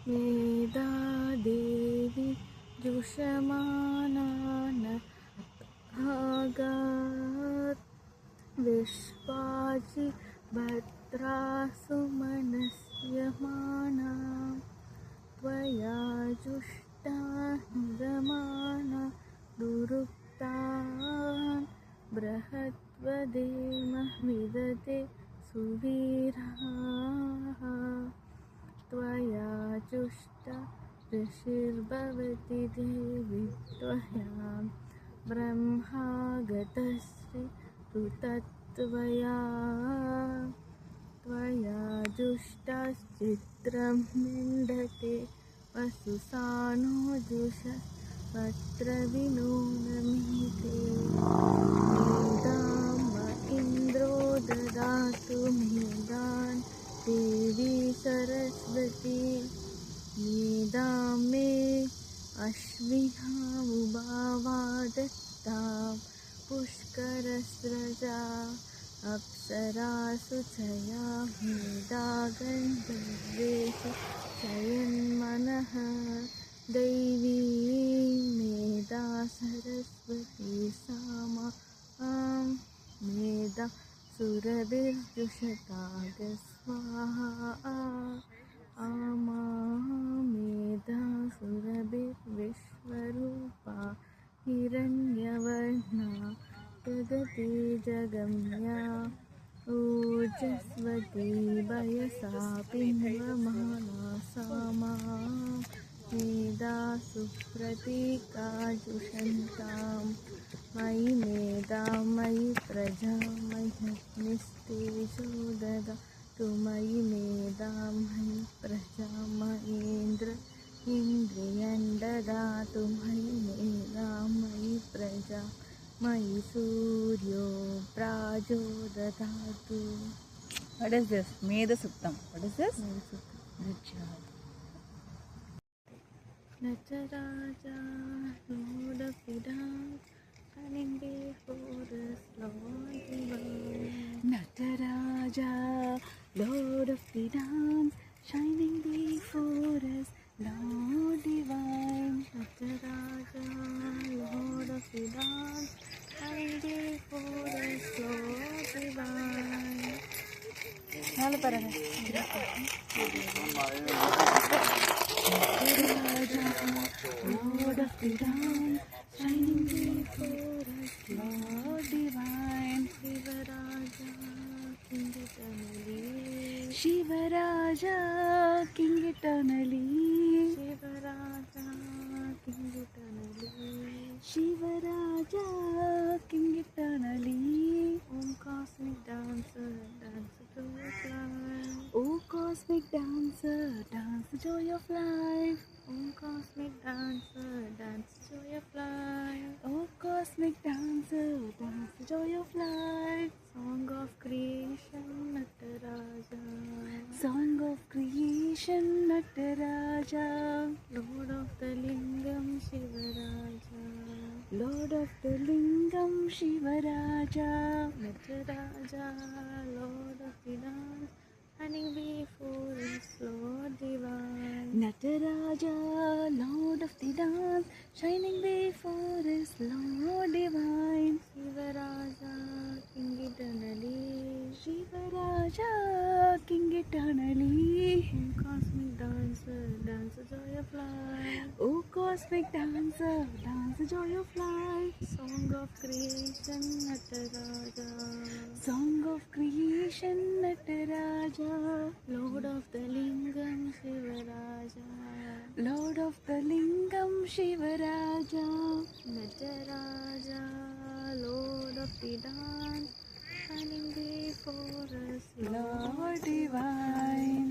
मेधा देवी जुषमाना नगात् विश्वाचि भद्रासु मनस्यमाना त्वया जुष्टा रमाना दुरुक्तान् बृहत्वदेमः विदते सुवीराः त्वया जुष्टा ऋषिर्भवति देवी त्वया ब्रह्मागतश्री ऋतत्वया त्वया जुष्टाश्चित्रं निन्दते वसुसानो जुषवत्र विनोदमीते मेधां व इन्द्रो ददातु मेधान् देवी सरस्वती मेधां मे अश्विनामुभावा दत्तां पुष्करस्रजा अप्सरासु चया मेधा गन्धर्वेषु शयन्मनः दैवी मेधा सरस्वती सामा मेधा सुरभिर्जुषतागस्वाहा आमा मेधा सुरभिर्विश्वरूपा हिरण्यवर्णा जगति जगम्या ऊर्जस्वती वयसा पिन्वमाना सामा मेधा सुप्रतीका जुषन्तां मयि मेधा मयि प्रजा मह्यग्निस्तेजो ददातु मयि मेधा मयि प्रजा मयीन्द्र इन्द्रियं ददातु मयि मेधा मयि प्रजा मयि सूर्यो प्राजो ददातु. What is this? Meda Suktam. What is this? Good job. Nataraja, Lord of the dance, standing before us, Lord divine. Nataraja, Lord of the dance, shining before us, Lord divine. Nataraja, Lord of the dance, standing before us, Lord divine. Nalu paranga. Lord of the dance, shining before us, Lord divine. Shivaraja, King eternally. Shivaraja, King eternally. Shivaraja, King eternally. Shivaraja, King eternally. Om cosmic dancer, dance to your life. Oh cosmic dancer, dance the joy of life. Om cosmic dancer, dance joy of life. Oh cosmic dancer, dance the joy of life. Song of creation, Nataraja. Song of creation, Nataraja. Lord of the Lingam, Shivaraja. Lord of the Lingam, Shivaraja. Nataraja, Lord of the dance, standing before us, Lord divine. Nataraja, Lord of the dance, shining before us, Lord divine. Shivaraja, King eternally. Shivaraja, King eternally. Om cosmic dancer, dance the joy of life. Oh cosmic dancer, dance the joy of life. Song of creation, Nataraja. Song of creation, Nataraja. Lord of the Lingam, Shivaraja. Lord of the Lingam, Shivaraja. Nataraja, Lord of the dance, standing before us, Lord divine.